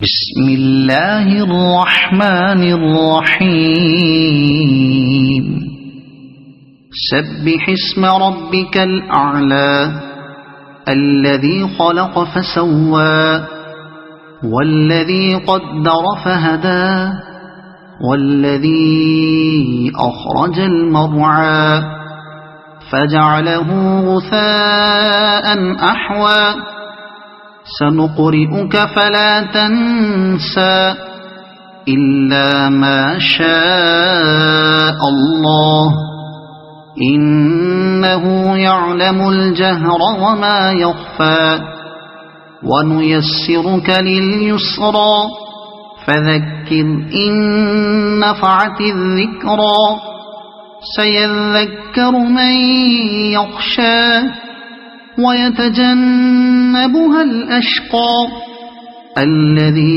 بسم الله الرحمن الرحيم سبح اسم ربك الأعلى الذي خلق فسوى والذي قدر فهدى والذي أخرج المرعى فجعله غثاء أحوى سنقرئك فلا تنسى إلا ما شاء الله إنه يعلم الجهر وما يخفى ونيسرك لليسرى فذكر إن نفعت الذكرى سيذكر من يخشى ويتجنبها الأشقى الذي